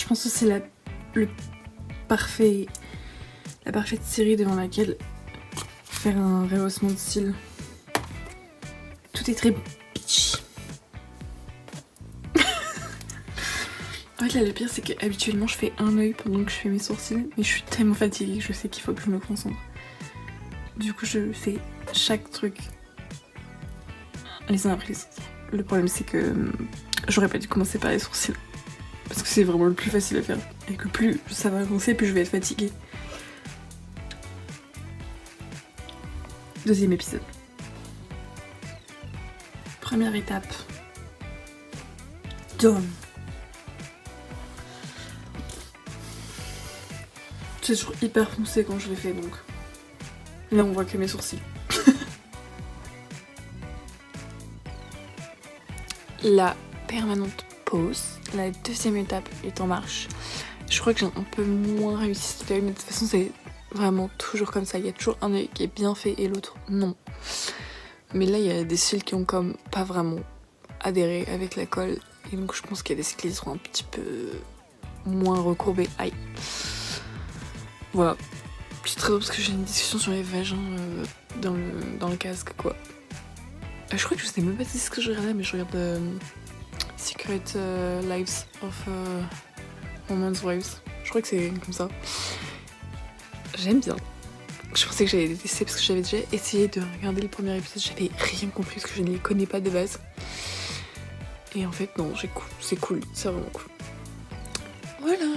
Je pense que c'est le parfait, la parfaite série devant laquelle faire un rehaussement de cils. Tout est très bitchy. En fait là le pire c'est qu'habituellement je fais un œil pendant que je fais mes sourcils, mais je suis tellement fatiguée que je sais qu'il faut que je me concentre. Du coup je fais chaque truc les uns après les autres. Le problème c'est que j'aurais pas dû commencer par les sourcils. Parce que c'est vraiment le plus facile à faire. Et que plus ça va avancer, plus je vais être fatiguée. Deuxième épisode. Première étape. Done. C'est toujours hyper foncé quand je l'ai fait donc. Là on voit que mes sourcils. La permanente pause. La deuxième étape est en marche. Je crois que j'ai un peu moins réussi cette œil, mais de toute façon c'est vraiment toujours comme ça. Il y a toujours un œil qui est bien fait et l'autre non. Mais là il y a des cils qui ont comme pas vraiment adhéré avec la colle. Et donc je pense qu'il y a des cils qui seront un petit peu moins recourbés. Aïe. Voilà. C'est très drôle parce que j'ai une discussion sur les vagins dans le casque quoi. Je crois que je sais même pas si c'est ce que je regardais, mais je regarde Secret Lives of Women's Wives. Je crois que c'est comme ça. J'aime bien. Je pensais que j'allais détester parce que j'avais déjà essayé de regarder le premier épisode. J'avais rien compris parce que je ne les connais pas de base. Et en fait non, c'est cool, c'est vraiment cool. Voilà.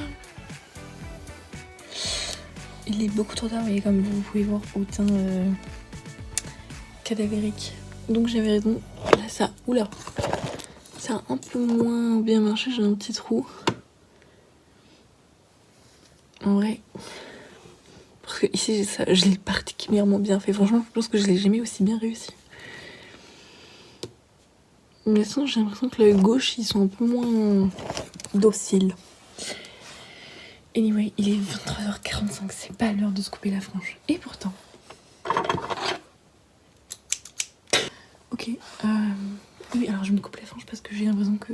Il est beaucoup trop tard, mais comme vous pouvez voir au teint cadavérique. Donc j'avais raison. Là ça, oula, ça a un peu moins bien marché, j'ai un petit trou. En vrai, parce que ici ça, je l'ai particulièrement bien fait. Franchement, je pense que je l'ai jamais aussi bien réussi. Mais sinon j'ai l'impression que l'œil gauche ils sont un peu moins dociles. Anyway, il est 23h45, c'est pas l'heure de se couper la frange. Et pourtant. Ok, oui, alors je me coupe la frange parce que j'ai l'impression que.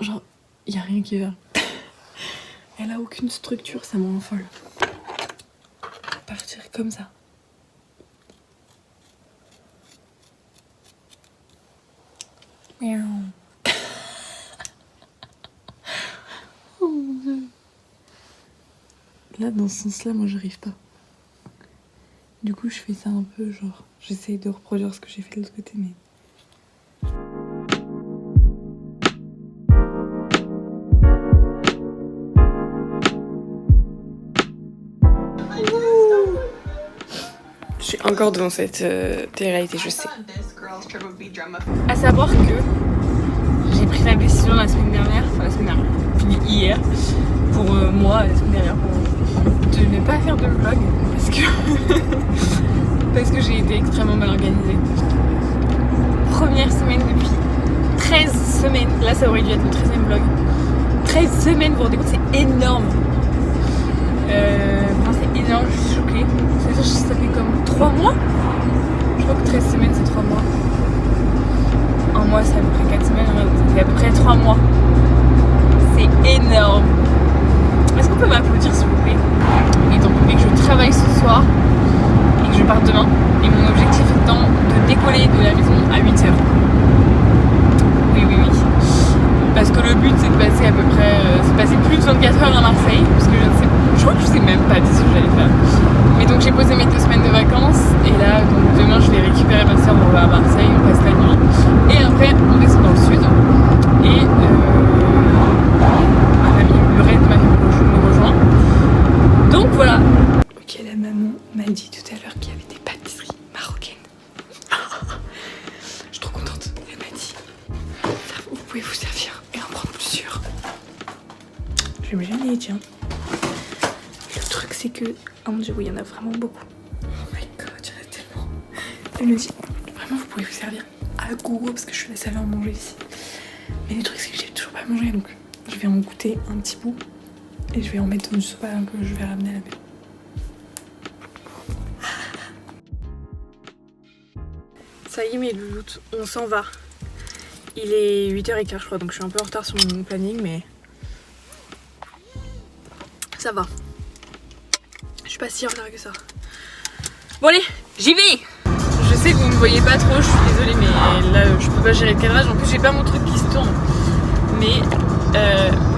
Genre, y a rien qui va. Elle a aucune structure, ça m'en folle. Partir comme ça. Miaou. Oh mon dieu. Là, dans ce sens-là, moi j'arrive pas. Du coup, je fais ça un peu genre. J'essaye de reproduire ce que j'ai fait de l'autre côté, mais. Je suis encore devant cette télé-réalité, je sais. À savoir que j'ai pris la décision la semaine dernière, fini hier, pour moi, la semaine dernière, de ne pas faire de vlog parce que j'ai été extrêmement mal organisée. Première semaine depuis 13 semaines, là ça aurait dû être le 13e vlog. 13 semaines, vous vous rendez compte, c'est énorme. C'est énorme, je suis choquée. Ça fait comme 3 mois. Je crois que 13 semaines c'est 3 mois. Un mois c'est à peu près 4 semaines, ça fait à peu près 3 mois. C'est énorme. Est-ce qu'on peut m'applaudir s'il vous plaît? Étant donné que je travaille ce soir et que je pars demain, et mon objectif étant de décoller de la maison à 8h. Oui. Parce que le but c'est de passer à peu près, c'est passer plus de 24 heures à Marseille, parce que je crois que je sais même pas ce que j'allais faire. Mais donc j'ai posé mes 2 semaines de vacances, et là donc demain je vais récupérer ma soeur, on va à Marseille, on passe la nuit, et après on descend dans le sud, et le reste de ma famille me rejoint. Donc voilà. Ok, la maman m'a dit tout à l'heure qu'il y avait des pâtisseries marocaines. Je suis trop contente. Elle m'a dit, vous pouvez vous servir et en prendre plusieurs. Je vais jamais les tiens. Le truc c'est que, oh mon dieu, oui, il y en a vraiment beaucoup. Oh my god, il y en a tellement. Elle me dit, vraiment vous pouvez vous servir à gogo parce que je suis la seule à en manger ici. Mais le truc c'est que j'ai toujours pas mangé, donc je vais en goûter un petit bout et je vais en mettre dans du sopa que je vais ramener à la maison. Ça y est mes louloutes, on s'en va. Il est 8h15 je crois, donc je suis un peu en retard sur mon planning, mais Ça va. Je suis pas si en retard que ça. Bon allez, j'y vais. Je sais que vous me voyez pas trop, je suis désolée, mais là je peux pas gérer le cadrage. En plus j'ai pas mon truc qui se tourne. Mais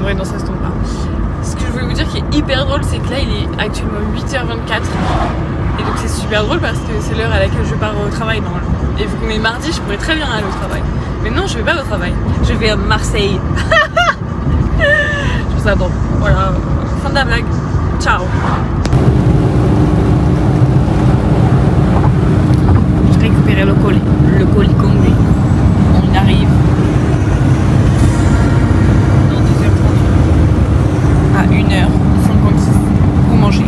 ouais non ça se tourne pas. Ce que je voulais vous dire qui est hyper drôle, c'est que là il est actuellement 8h24. Et donc c'est super drôle parce que c'est l'heure à laquelle je pars au travail normalement. Et vu qu'on est mardi, je pourrais très bien aller au travail. Mais non, je vais pas au travail. Je vais à Marseille. Je trouve ça drôle. Voilà, fin de la blague. Ciao. Je récupère le colis conduit. On y arrive. Dans 2h30. À 1h56. Pour manger.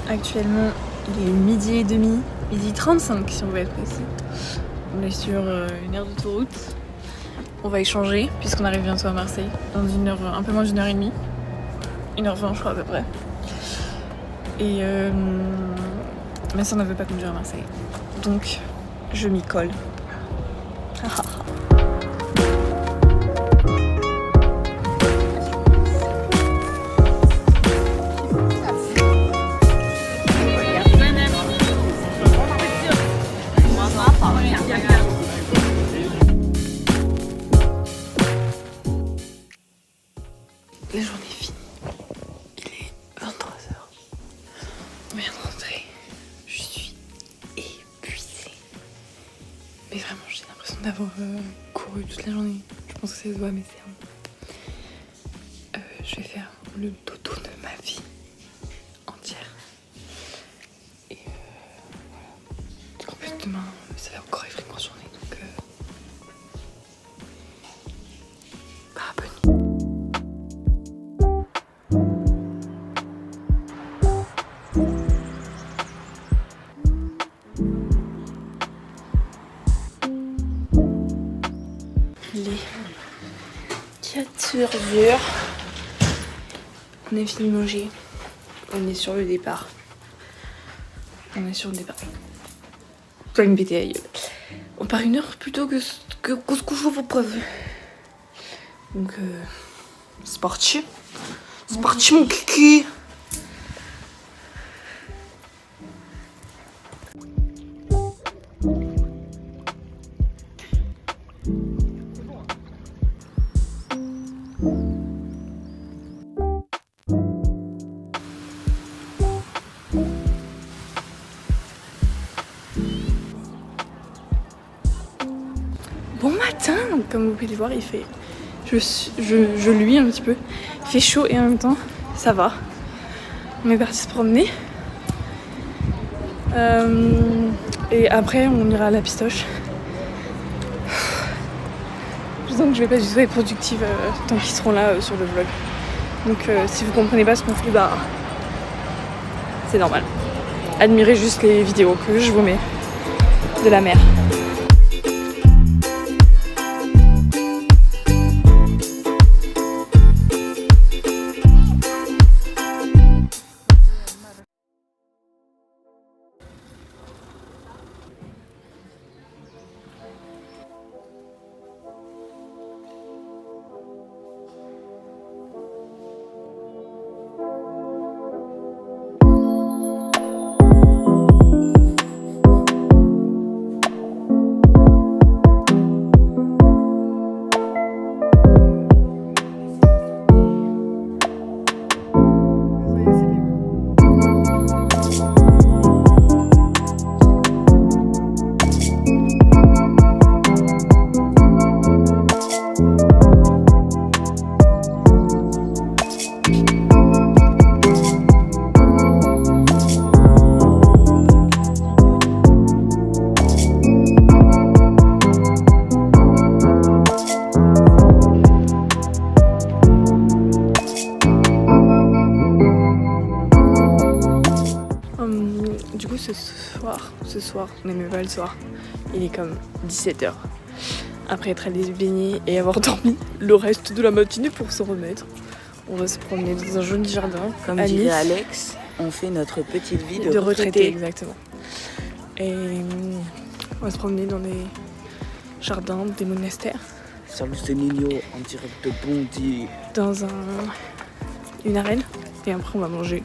Actuellement, il est midi et demi, midi 35 si on veut être précis. On est sur une aire d'autoroute. On va échanger puisqu'on arrive bientôt à Marseille dans une heure, un peu moins d'une heure et demie. 1h20 je crois à peu près. Et mais ça on ne veut pas conduire à Marseille. Donc je m'y colle. La journée est finie. Il est 23h. On vient de rentrer. Je suis épuisée. Mais vraiment, j'ai l'impression d'avoir couru toute la journée. Je pense que ça se voit à mes cernes. Je vais faire le dodo de ma vie entière. Et voilà. En plus, demain, ça va encore être une grosse journée. Donc, bonne nuit. Il est 14h. On a fini de manger. On est sur le départ. Toi, me péter la gueule. On part 1 heure plus tôt que ce que je vous prévu. Donc, c'est parti. C'est parti, mon kiki. Bon matin, comme vous pouvez le voir, il fait. Je luis un petit peu. Il fait chaud et en même temps, ça va. On est parti se promener. Et après, on ira à la pistoche. Je sens que je vais pas du tout être productive tant qu'ils seront là sur le vlog. Donc, si vous comprenez pas ce qu'on fait, bah. C'est normal. Admirez juste les vidéos que je vous mets de la mer. Du coup ce soir, on n'est même pas le soir, il est comme 17h. Après être allé se baigner et avoir dormi le reste de la matinée pour se remettre, On va se promener dans un joli jardin. Comme dirait Alex, on fait notre petite vie de retraité. Exactement. Et on va se promener dans des jardins, des monastères. Salut, c'est Nino en direct de Bondy. Dans une arène. Et après on va manger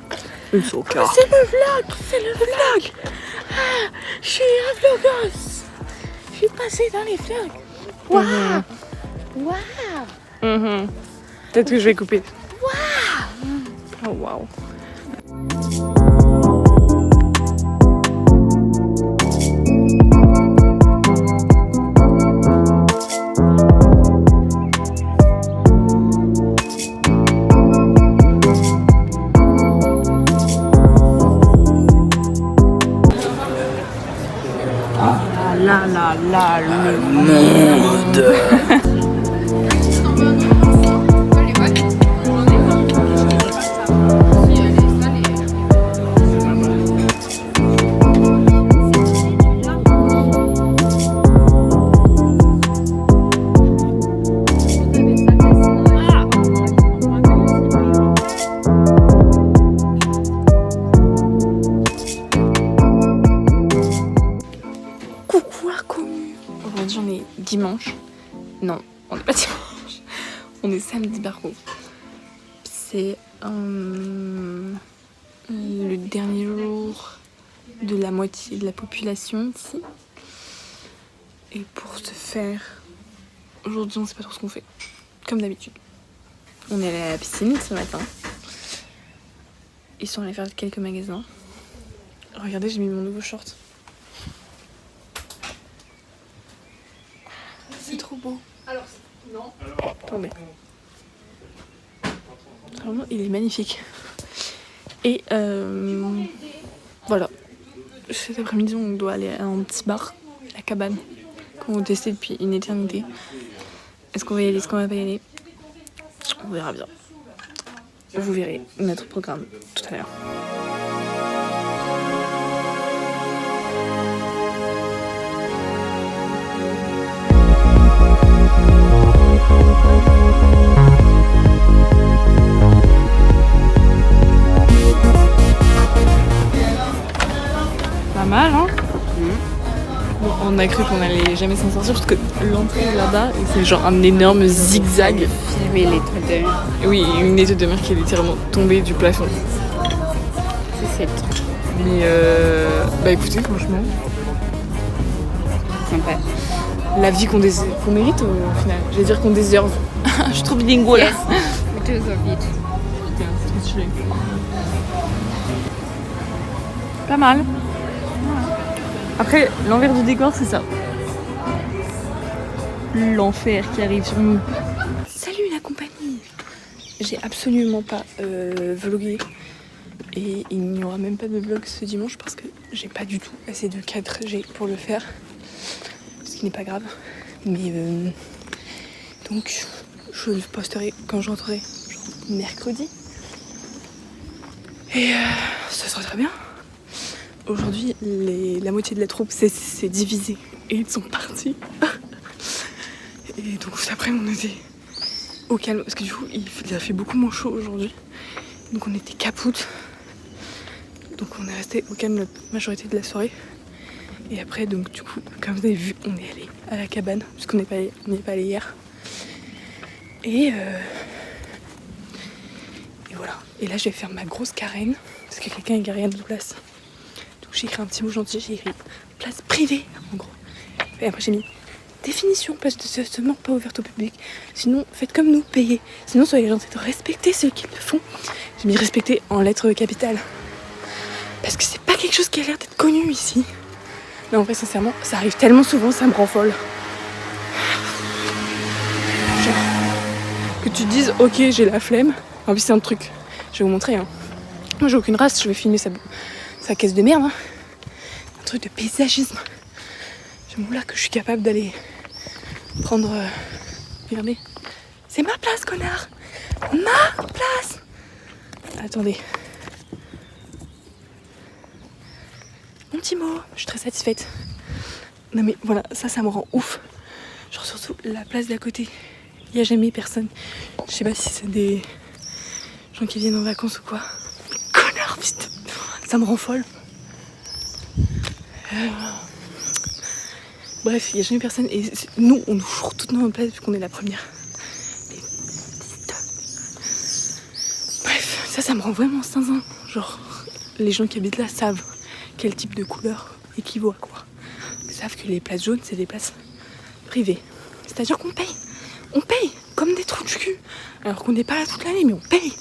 une soca. Oh, c'est le vlog. Ah, je suis un vlogos. Je suis passée dans les vlogs. Waouh. Waouh. Peut-être que je vais couper. Waouh. Oh waouh. Le monde. Aujourd'hui on est dimanche. Non, on n'est pas dimanche. On est samedi par contre. C'est le dernier jour de la moitié de la population ici. Et pour ce faire, aujourd'hui on sait pas trop ce qu'on fait. Comme d'habitude. On est allé à la piscine ce matin. Ils sont allés faire quelques magasins. Regardez, j'ai mis mon nouveau short. C'est trop beau. Alors, non. Attendez. Vraiment, il est magnifique. Et voilà. Cet après-midi, on doit aller à un petit bar, la cabane, qu'on va tester depuis une éternité. Est-ce qu'on va y aller, est-ce qu'on va pas y aller? On verra bien. Vous verrez notre programme tout à l'heure. Pas mal, hein? Bon, on a cru qu'on allait jamais s'en sortir parce que l'entrée est là-bas et c'est genre un énorme zigzag. Filmer l'étoile de mer. Oui, une étoile de mer qui est littéralement tombée du plafond. C'est cette. Mais bah écoutez, franchement, Sympa. la vie qu'on mérite au final. J'allais dire qu'on déserve. Je suis trop bilingue là. Yes. We deserve it. Putain, c'est trop stylé. Pas mal. Après, l'envers du décor, c'est ça. L'enfer qui arrive sur nous. Salut la compagnie. J'ai absolument pas vlogué. Et il n'y aura même pas de vlog ce dimanche parce que j'ai pas du tout assez de 4G pour le faire. Ce qui n'est pas grave. Mais donc, je le posterai quand je rentrerai, genre mercredi. Et ça sera très bien. Aujourd'hui, la moitié de la troupe s'est divisée et ils sont partis. Et donc cet après on était au calme parce que du coup il a fait beaucoup moins chaud aujourd'hui. Donc on était capoute. Donc on est resté au calme la majorité de la soirée. Et après donc du coup comme vous avez vu on est allé à la cabane puisqu'on n'est pas allé hier. Et voilà. Et là je vais faire ma grosse carène parce que quelqu'un n'a rien de place. Donc j'ai écrit un petit mot gentil, j'ai écrit place privée en gros. Et après j'ai mis définition, place de stationnement pas ouverte au public. Sinon faites comme nous, payez. Sinon soyez gentils de respecter ceux qui le font. J'ai mis respecter en lettres capitales. Parce que c'est pas quelque chose qui a l'air d'être connu ici. Mais en vrai sincèrement ça arrive tellement souvent, ça me rend folle. Genre que tu te dises ok j'ai la flemme. En plus c'est un truc, je vais vous montrer hein. Moi j'ai aucune race, je vais filmer sa caisse de merde hein. Un truc de paysagisme. Je me là que je suis capable d'aller prendre... Regardez. C'est ma place connard. Ma place. Attendez. Mon petit mot, je suis très satisfaite. Non mais voilà, ça me rend ouf. Genre surtout la place d'à côté. Il n'y a jamais personne. Je sais pas si c'est des gens qui viennent en vacances ou quoi. Connard, putain. Ça me rend folle. Bref, il n'y a jamais personne. Et nous, on nous fourre toutes nos places vu qu'on est la première. Bref, ça me rend vraiment zinzin. Genre, les gens qui habitent là savent quel type de couleur équivaut à quoi. Ils savent que les places jaunes, c'est des places privées. C'est-à-dire qu'on paye. On paye comme des trous de cul. Alors qu'on n'est pas là toute l'année, mais on paye.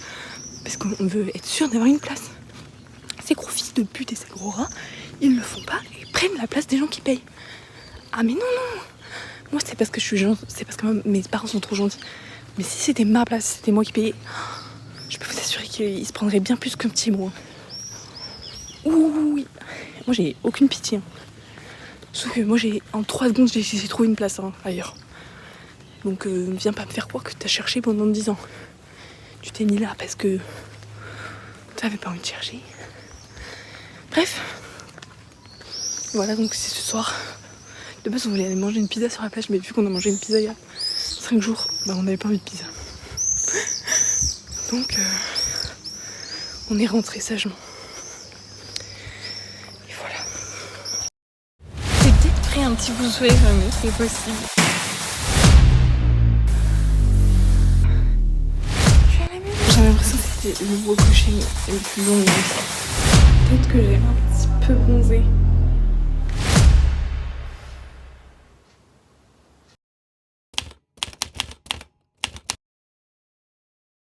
Parce qu'on veut être sûr d'avoir une place. Ces gros fils de pute et ces gros rats, ils le font pas et prennent la place des gens qui payent. Ah mais non. Moi c'est parce que je suis gentil, c'est parce que mes parents sont trop gentils. Mais si c'était ma place, si c'était moi qui payais, je peux vous assurer qu'ils se prendraient bien plus qu'un petit mot. Oui. Moi j'ai aucune pitié. Sauf que moi en 3 secondes j'ai trouvé une place ailleurs. Donc viens pas me faire croire que t'as cherché pendant 10 ans. Tu t'es mis là parce que t'avais pas envie de chercher. Bref. Voilà, donc c'est ce soir. De base on voulait aller manger une pizza sur la plage, mais vu qu'on a mangé une pizza il y a 5 jours, on n'avait pas envie de pizza. Donc on est rentré sagement. Et voilà. J'ai peut-être pris un petit bout de soleil, mais c'est possible. J'ai l'impression que c'était le beau coucher le plus long de ma vie. Peut-être que j'ai un petit peu bronzé.